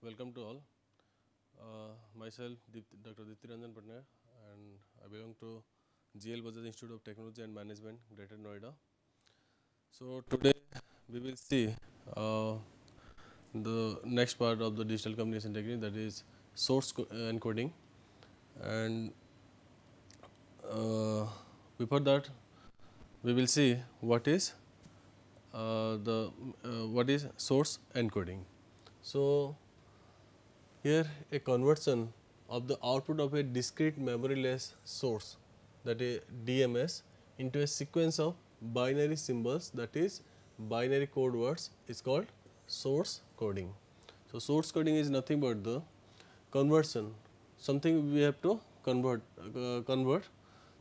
Welcome to all. Myself Dr. Dipti Ranjan Patnaik, and I belong to GL Bajaj Institute of Technology and Management, Greater Noida. So today we will see the next part of the digital communication technique, that is source encoding. And before that we will see what is what is source encoding. So here a conversion of the output of a discrete memoryless source, that is DMS, into a sequence of binary symbols, that is binary code words, is called source coding. So source coding is nothing but the conversion, something we have to convert,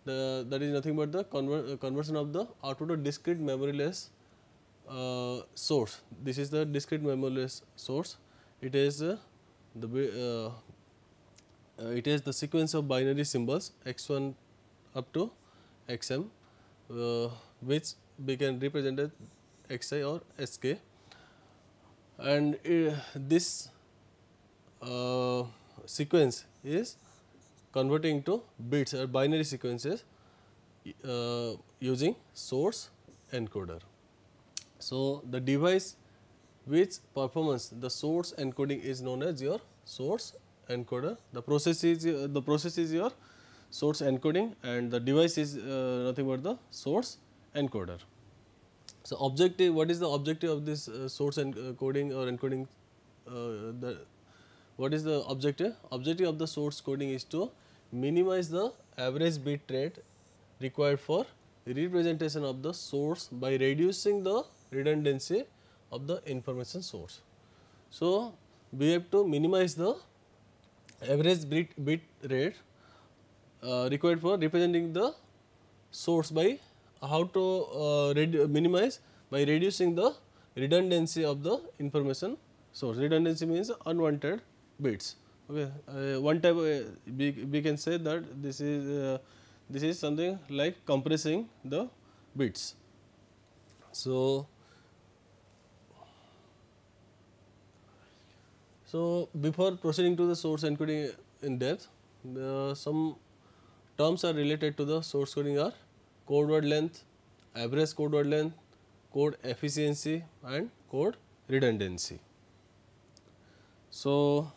that is nothing but the conversion of the output of discrete memoryless source. This is the discrete memoryless source. It is it is the sequence of binary symbols x1 up to xm, which we can represent as xi or sk, and this sequence is converting to bits or binary sequences using source encoder. So the device which performs the source encoding is known as your source encoder. The process is your source encoding, and the device is nothing but the source encoder. So objective, what is the objective of this source encoding or encoding? What is the objective? Objective of the source coding is to minimize the average bit rate required for representation of the source by reducing the redundancy of the information source. So we have to minimize the average bit rate required for representing the source by how to minimize by reducing the redundancy of the information source. Redundancy means unwanted bits. Okay, one type we can say that this is something like compressing the bits. So before proceeding to the source encoding in depth, some terms are related to the source coding are code word length, average code word length, code efficiency, and code redundancy. So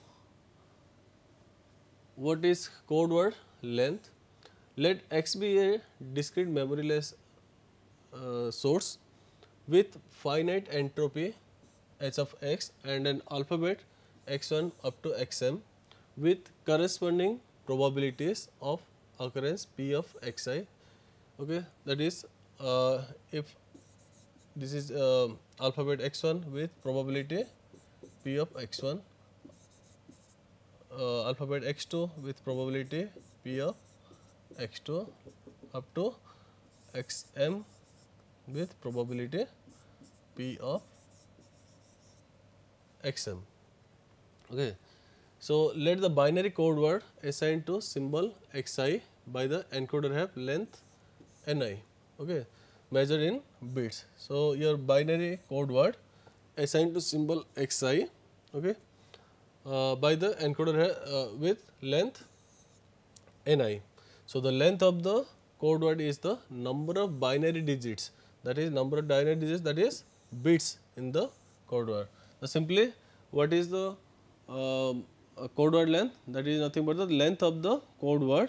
what is code word length? Let X be a discrete memoryless source with finite entropy h of x and an alphabet x1 up to xm with corresponding probabilities of occurrence p of xi. Okay, that is if this is alphabet x1 with probability p of x1, alphabet x2 with probability p of x2 up to xm with probability p of xm. Okay. So let the binary code word assigned to symbol xi by the encoder have length ni, okay, measured in bits. So your binary code word assigned to symbol xi, okay, by the encoder with length ni. So the length of the code word is the number of binary digits, that is number of binary digits, that is bits in the code word. So simply what is the code word length? That is nothing but the length of the code word.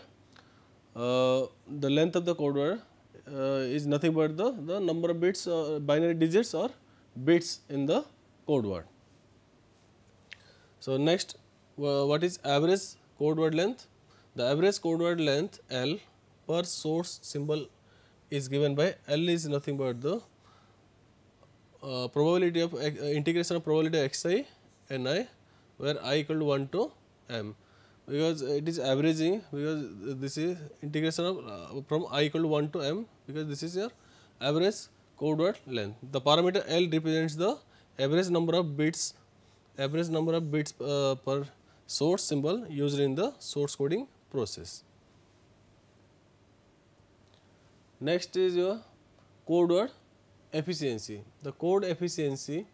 The length of the code word is nothing but the number of bits, binary digits or bits in the code word. So next, what is average code word length? The average code word length L per source symbol is given by L is nothing but the probability of integration of probability xi ni, where I equal to 1 to m, because it is averaging, because this is integration of from I equal to 1 to m, because this is your average code word length. The parameter L represents the average number of bits per source symbol used in the source coding process. Next is your code word efficiency. The code efficiency,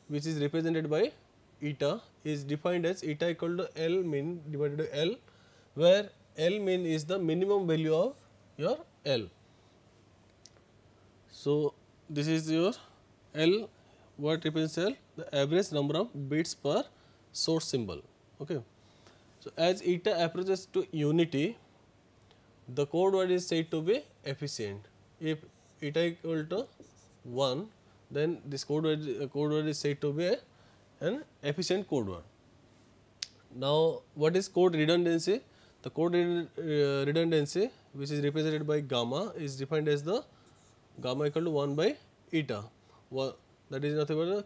which is represented by eta is defined as eta equal to L min divided by L, where L min is the minimum value of your L. So, this is your L, what represents L? The average number of bits per source symbol. Okay. So, as eta approaches to unity, the code word is said to be efficient. If eta equal to 1, then this code word is said to be an efficient code word. Now, what is code redundancy? The code redundancy, which is represented by gamma, is defined as the gamma equal to 1 by eta. That is nothing but the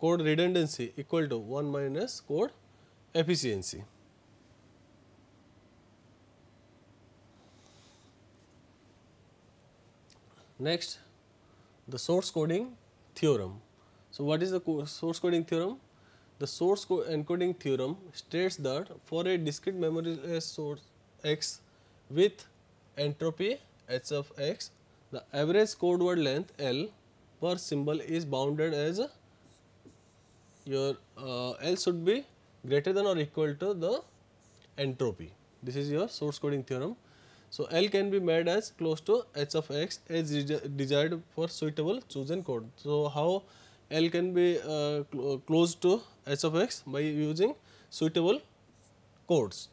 code redundancy equal to 1 minus code efficiency. Next, the source coding theorem. So, what is the source coding theorem? The source encoding theorem states that for a discrete memoryless source x with entropy h of x, the average code word length L per symbol is bounded as your L should be greater than or equal to the entropy. This is your source coding theorem. So, L can be made as close to h of x as desired for suitable chosen code. So, how L can be close to h of x? By using suitable codes.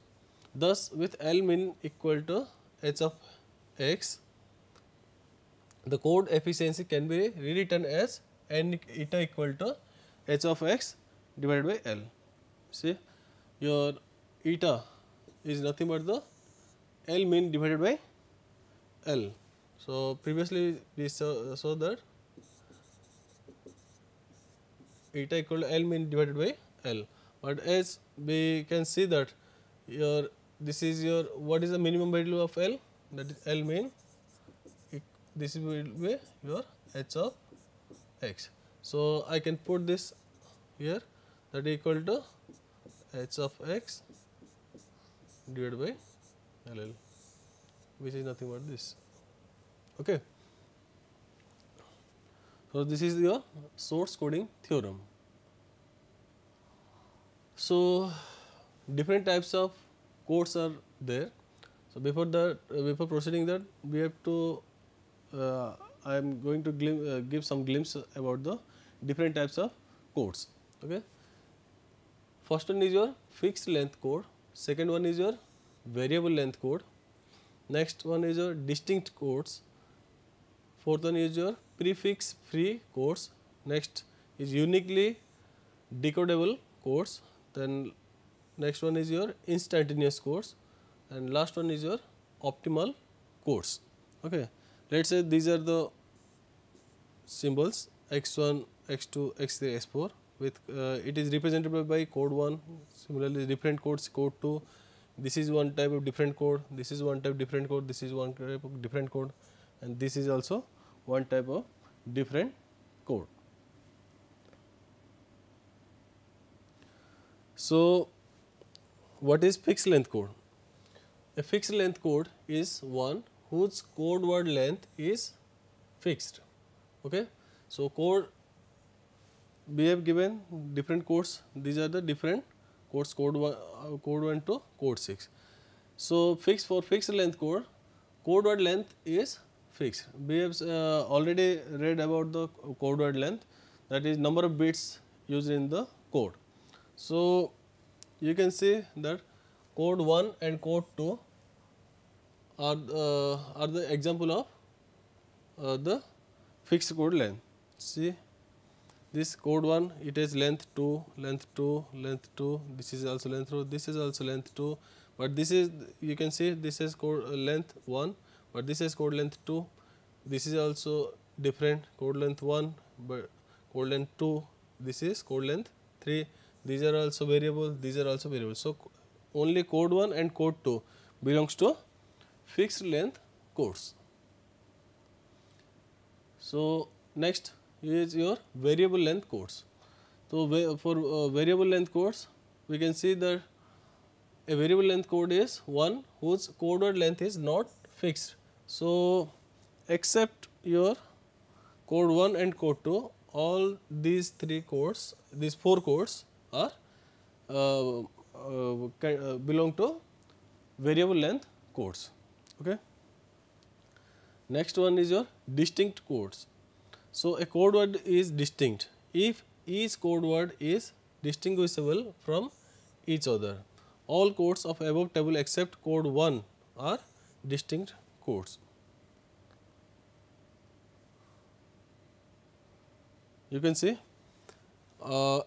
Thus, with L min equal to h of x, the code efficiency can be rewritten as n eta equal to h of x divided by L. See, your eta is nothing but the L min divided by L. So, previously we saw that eta equal to L min divided by L, but as we can see that your this is your what is the minimum value of L, that is L min, this will be your h of x. So, I can put this here, that is equal to h of x divided by LL, which is nothing but this. Okay. So, this is your source coding theorem. So, different types of codes are there. So, before proceeding that, we have to I am going to give some glimpse about the different types of codes. Okay. First one is your fixed length code, second one is your variable length code, next one is your distinct codes, fourth one is your prefix free codes, next is uniquely decodable codes, then next one is your instantaneous codes, and last one is your optimal codes. Okay. Let us say these are the symbols x1, x2, x3, x4 with it is represented by code 1, similarly different codes code 2, this is one type of different code, this is one type different code, this is one type of different code, and this is also one type of different code. So, what is fixed length code? A fixed length code is one whose code word length is fixed. Okay. So, code we have given different codes, these are the different codes, code 1 to code 6. So, for fixed length code word length is fixed. We have already read about the code word length, that is number of bits used in the code. So, you can see that code 1 and code 2 are the example of the fixed code length. See, this code 1, it is length 2, length 2, length 2, this is also length 2, this is also length 2, but this is, you can see this is code length 1, but this is code length 2, this is also different code length 1, but code length 2, this is code length 3, these are also variable, these are also variable. So, only code 1 and code 2 belongs to fixed length codes. So, next is your variable length codes. So, for variable length codes, we can see that a variable length code is one whose code word length is not fixed. So, except your code 1 and code 2, all these 4 codes are belong to variable length codes. Okay. Next one is your distinct codes. So, a code word is distinct if each code word is distinguishable from each other. All codes of above table except code 1 are distinct codes. You can see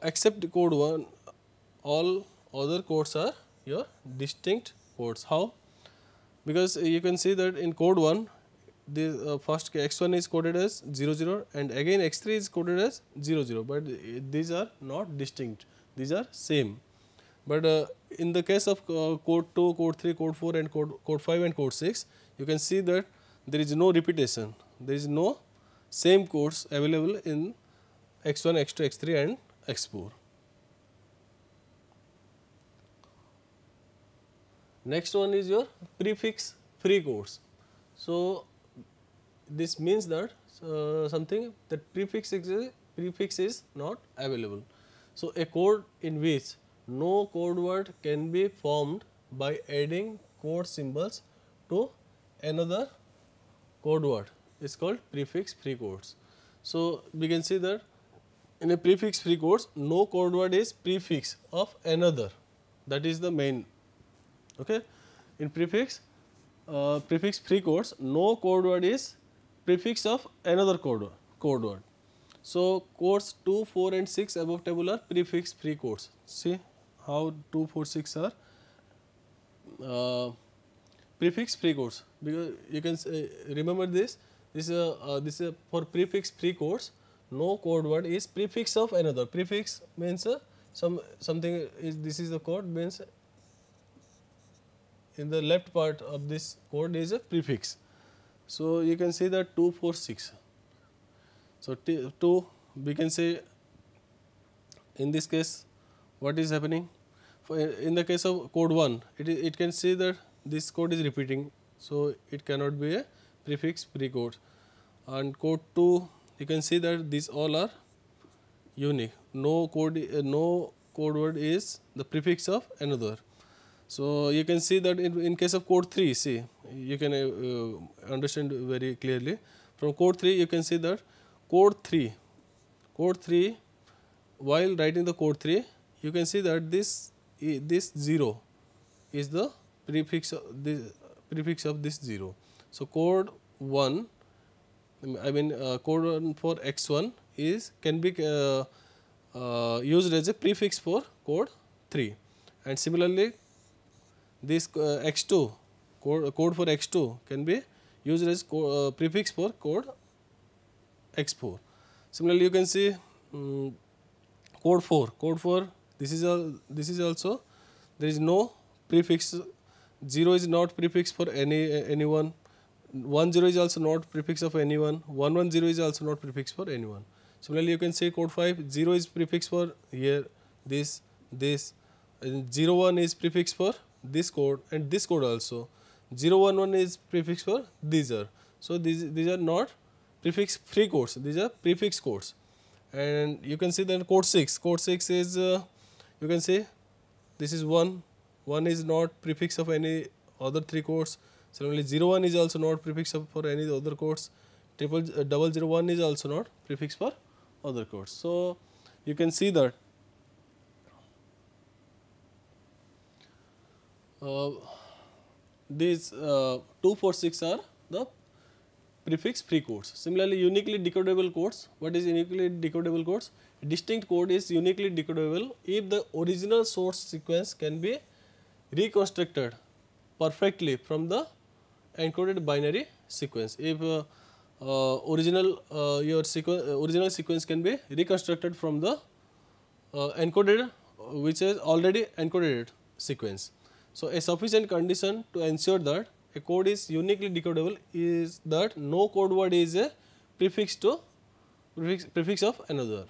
except code 1, all other codes are your distinct codes. How? Because you can see that in code 1, the first x1 is coded as 00 and again x3 is coded as 00, but these are not distinct, these are same. But in the case of code 2, code 3, code 4 and code 5 and code 6, you can see that there is no repetition, there is no same codes available in x1, x2, x3 and x4. Next one is your prefix free codes. So, this means that something that prefix is not available. So, a code in which no code word can be formed by adding code symbols to another code word is called prefix free codes. So, we can see that in a prefix free codes, no code word is prefix of another, that is the main. Okay. In prefix free codes, no code word is prefix of another code word. So, codes 2, 4 and 6 above table are prefix free codes. See how 2, 4, 6 are prefix free codes, because you can say, remember this is for prefix free codes, no code word is prefix of another. Prefix means something is, this is the code, means in the left part of this code is a prefix. So, you can see that 2, 4, 6. So, 2 we can say, in this case what is happening, in the case of code 1 it can see that this code is repeating. So, it cannot be a prefix free code, and code 2 you can see that these all are unique, no code word is the prefix of another. So, you can see that in case of code 3, see you can understand very clearly. From code 3 you can see that code 3 while writing the code 3 you can see that this 0 is the prefix of this 0. So, code 1 code 1 for x1 can be used as a prefix for code 3, and similarly this x2 code for x2 can be used as prefix for code x4. Similarly, you can see code 4 this is also there is no prefix. 0 is not prefix for anyone, 10 is also not prefix of anyone, 110 is also not prefix for anyone. Similarly, you can say code 5, 0 is prefix for here, this, and 01 is prefix for this code and this code also. 011 is prefix for these are. So, these are not prefix free codes, these are prefix codes. And you can see that code 6 is you can say this is 1 is not prefix of any other 3 codes. Similarly, 01 is also not prefix for any other codes. 001 is also not prefix for other codes. So, you can see that these 2, 4, 6 are the prefix free codes. Similarly, uniquely decodable codes. What is uniquely decodable codes? A distinct code is uniquely decodable if the original source sequence can be reconstructed perfectly from the encoded binary sequence. If original sequence can be reconstructed from the encoded, which is already encoded sequence. So, a sufficient condition to ensure that a code is uniquely decodable is that no code word is a prefix of another.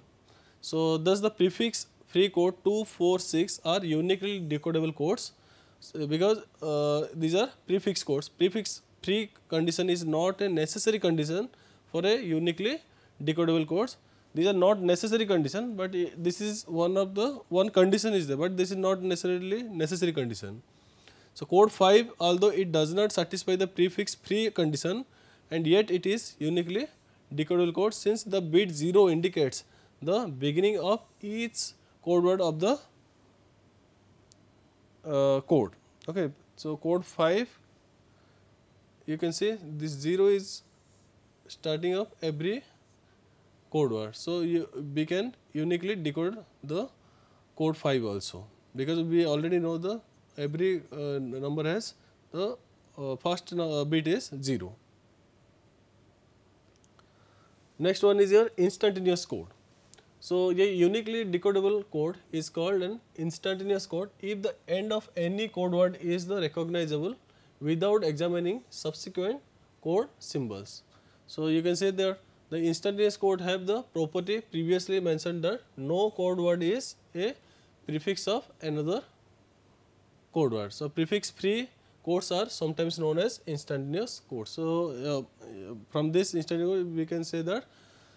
So, thus the prefix free code 2, 4, 6 are uniquely decodable codes, because these are prefix codes. Prefix free condition is not a necessary condition for a uniquely decodable codes. These are not necessary condition, but this is one condition is there, but this is not necessarily necessary condition. So, code 5, although it does not satisfy the prefix free condition, and yet it is uniquely decodable code, since the bit 0 indicates the beginning of each code word of the code. Okay. So, code 5, you can see this 0 is starting of every code word. So, we can uniquely decode the code 5 also, because we already know the every number has the first bit is 0. Next one is your instantaneous code. So, a uniquely decodable code is called an instantaneous code if the end of any code word is the recognizable without examining subsequent code symbols. So, you can say that the instantaneous code have the property previously mentioned that no code word is a prefix of another code word. So, prefix free codes are sometimes known as instantaneous codes. So, from this instantaneous code we can say that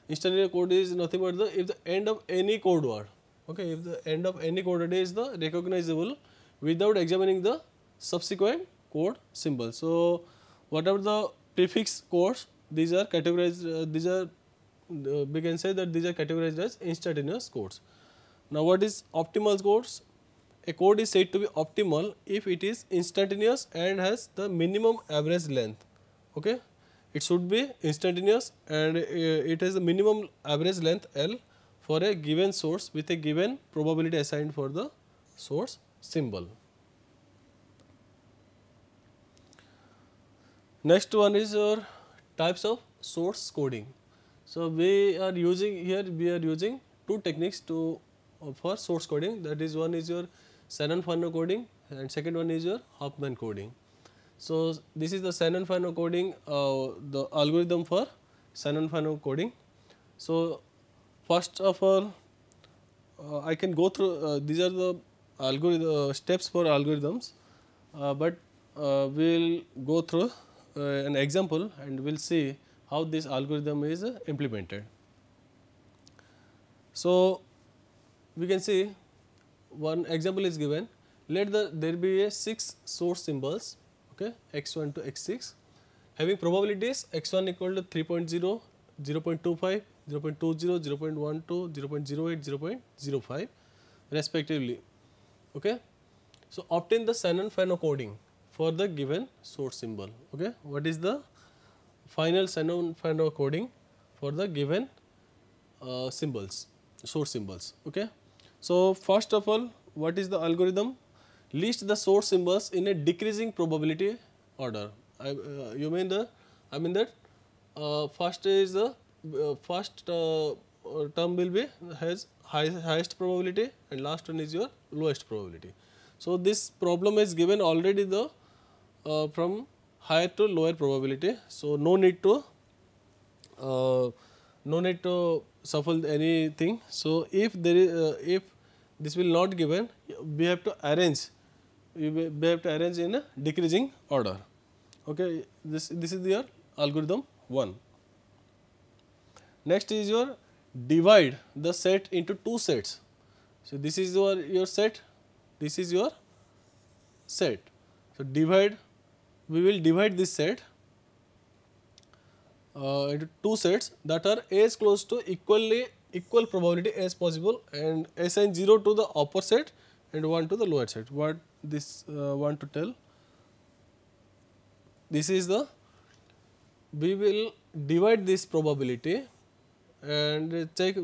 instantaneous code is nothing but the if the end of any code word, okay, if the end of any code word is the recognizable without examining the subsequent code symbol. So, whatever the prefix codes, these are categorized, these are we can say that these are categorized as instantaneous codes. Now, what is optimal codes? A code is said to be optimal if it is instantaneous and has the minimum average length. Okay, it should be instantaneous and it has the minimum average length L for a given source with a given probability assigned for the source symbol. Next one is your types of source coding. So, we are using two techniques for source coding, that is, one is your Shannon-Fano coding and second one is your Huffman coding. So, this is the Shannon-Fano coding, the algorithm for Shannon-Fano coding. So, first of all, I can go through these are the steps for algorithms, but we will go through an example and we will see how this algorithm is implemented. So, we can see one example is given. Let there be a 6 source symbols, okay, x1 to x6, having probabilities x1 equal to 3.0, 0.25, 0.20, 0.12, 0.08, 0.05 respectively. Okay. So, obtain the Shannon-Fano coding for the given source symbol. Okay. What is the final Shannon-Fano coding for the given symbols, source symbols? Okay. So, first of all, what is the algorithm? List the source symbols in a decreasing probability order. I mean that first is the first term will be has highest probability and last one is your lowest probability. So, this problem is given already the from higher to lower probability. So, no need to shuffle anything. So, if there is if this will not given, we have to arrange. We have to arrange in a decreasing order. Okay, this is your algorithm 1. Next is your divide the set into 2 sets. So, this is your set. This is your set. So, divide. We will divide this set into 2 sets that are as close to equal probability as possible and assign 0 to the upper set and 1 to the lower set. What this want to tell? This is the, we will divide this probability and check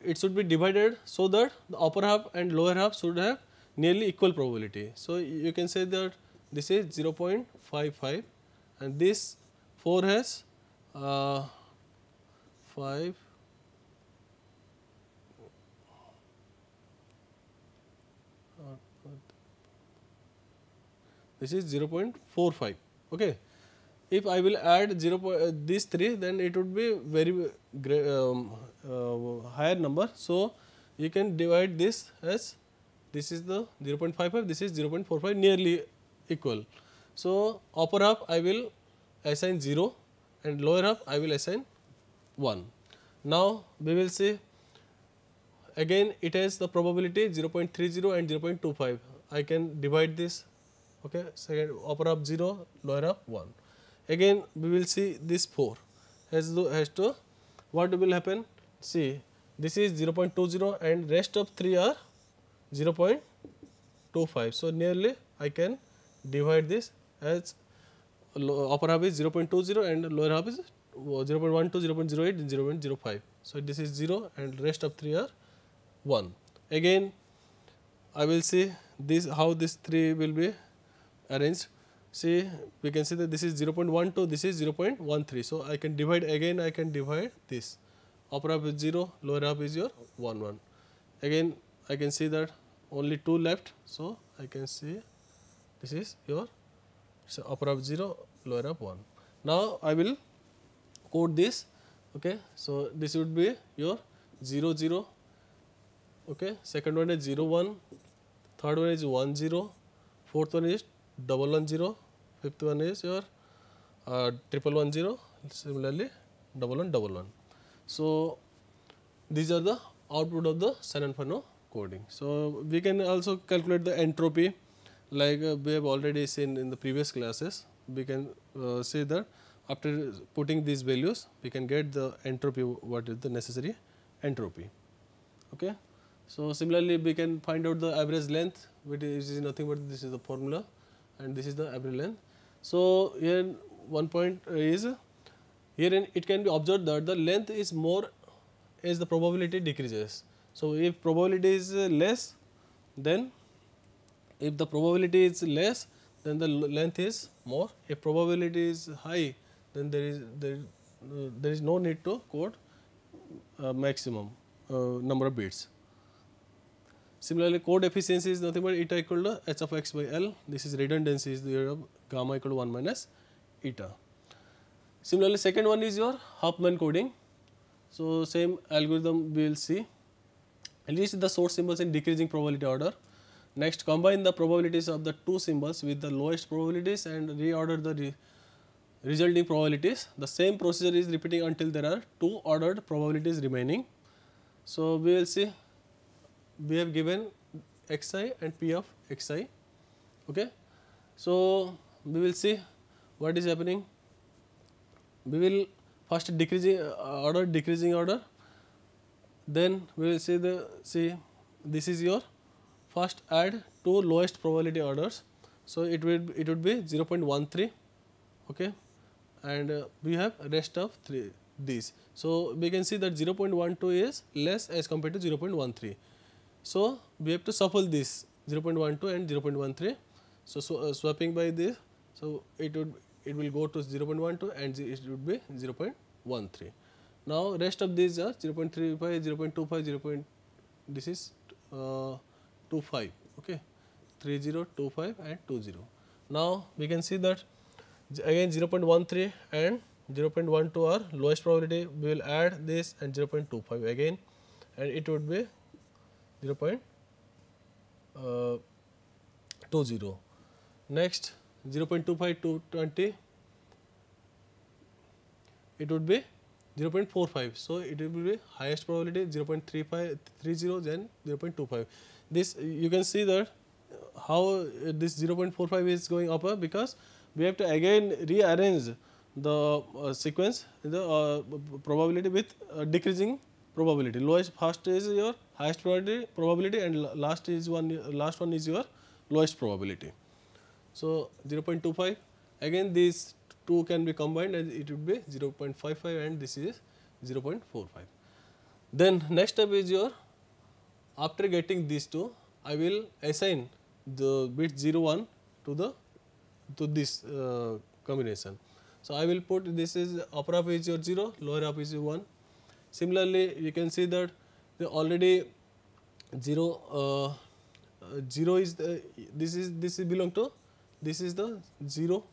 it should be divided so that the upper half and lower half should have nearly equal probability. So, you can say that this is 0.55 and this 4 has 5 this is 0.45. Okay. If I will add these 3, then it would be very higher number. So, you can divide this as this is the 0.55, this is 0.45, nearly equal. So, upper half I will assign 0 and lower half I will assign 1. Now we will see again it has the probability 0.30 and 0.25. I can divide this, okay, second upper half 0, lower half 1. Again we will see this 4 has to what will happen, see this is 0.20 and rest of 3 are 0.25. So nearly I can divide this as upper half is 0.20 and lower half is 0.12, 0.08 and 0.05. So this is 0 and rest of 3 are 1. Again I will see this how this 3 will be arranged. See, we can see that this is 0.12, this is 0.13. So I can divide again, I can divide this. Upper half is 0, lower half is your 1, 1. Again I can see that only 2 left. So I can see this is your upper half 0, lower half 1. Now I will code this, okay. So this would be your 0, 0, okay. Second one is 0, 1, third one is 1, 0, fourth one is 110, fifth one is your 1110, similarly 1111. So these are the output of the Shannon-Fano coding. So we can also calculate the entropy, like we have already seen in the previous classes. We can say that after putting these values we can get the entropy, what is the necessary entropy, okay. So similarly we can find out the average length, which is nothing but this is the formula and this is the average length. So here one point is, here it can be observed that the length is more as the probability decreases. So if probability is less, then if the probability is less, then the length is more. If probability is high, then there is no need to code maximum number of bits. Similarly, code efficiency is nothing but eta equal to h of x by L. This is redundancy is the of gamma equal to 1 minus eta. Similarly, second one is your Huffman coding. So same algorithm we will see. List the source symbols in decreasing probability order. Next, combine the probabilities of the two symbols with the lowest probabilities and reorder the resulting probabilities. The same procedure is repeating until there are two ordered probabilities remaining. So we will see, we have given xi and p of xi, okay. So we will see what is happening. We will first decreasing order, then we will see this is your first add two lowest probability orders. So it would be 0.13, okay, and we have rest of these. So we can see that 0.12 is less as compared to 0.13. So we have to shuffle this 0.12 and 0.13. So swapping by this, so it will go to 0.12 and it would be 0.13. Now rest of these are 0.35, 0.25, this is 25, okay, 30, 25 and 20. Now we can see that again 0.13 and 0.12 are lowest probability. We will add this and 0.25 again, and it would be 0.20. Next 0.25 to 20, it would be 0.45. So it will be highest probability 0.30 then 0.25. This you can see that how this 0.45 is going upper, because we have to again rearrange the sequence in the probability with decreasing probability. Lowest first is your highest probability and last one is your lowest probability. So 0.25, again these two can be combined and it would be 0.55 and this is 0.45. Then next step is your, after getting these two, I will assign the bit 0, 1 to this combination. So I will put this is upper half is your 0, lower half is your 1. Similarly, you can see that the already 0 is the this is belong to, this is the 0,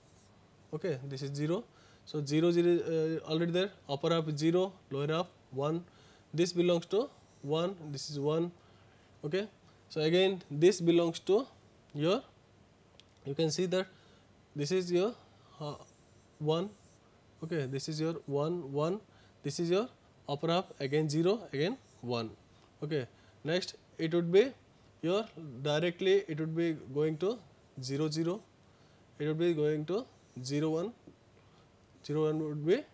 okay, this is 0. So 0 is already there, upper half is 0, lower half 1, this belongs to 1, this is 1, okay. So again this belongs to your, you can see that this is your 1, okay, this is your 1, 1, this is your upper half again 0, again 1. Okay. Next it would be your directly it would be going to 0 0, it would be going to 0 1, 0 1 would be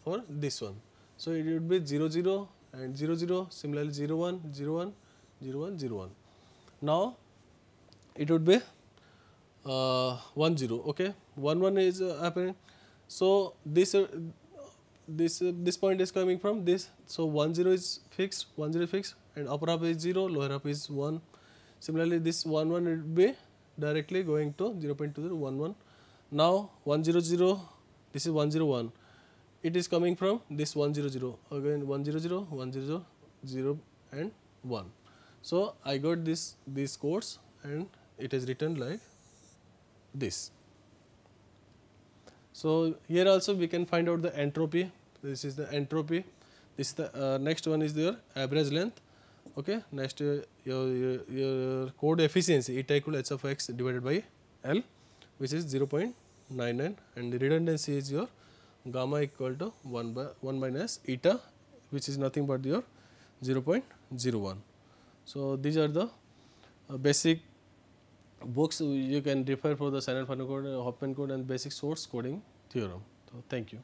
for this one. So it would be 0 0 and 0 0, similarly 0 1 0 1 0 1 0 1. Now it would be 1 0. Okay, 1 1 is happening. So this point is coming from this. So 1 0 is fixed, 1 0 is fixed, and upper half is 0, lower half is 1. Similarly, this 1 1 will be directly going to 0.2011. Now 1 0 0, this is 1 0 1. It is coming from this 1 0 0. Again 1 0 0, 1 0 0, 0 and 1. So I got these codes, and it is written like this. So here also we can find out the entropy. This is the entropy. This is the next one is your average length. Okay. Next your code efficiency, eta equal h of x divided by L, which is 0.99, and the redundancy is your gamma equal to 1 minus eta, which is nothing but your 0.01. So these are the basic books you can refer for the Shannon-Fano code, Hoffman code, and basic source coding theorem. So thank you.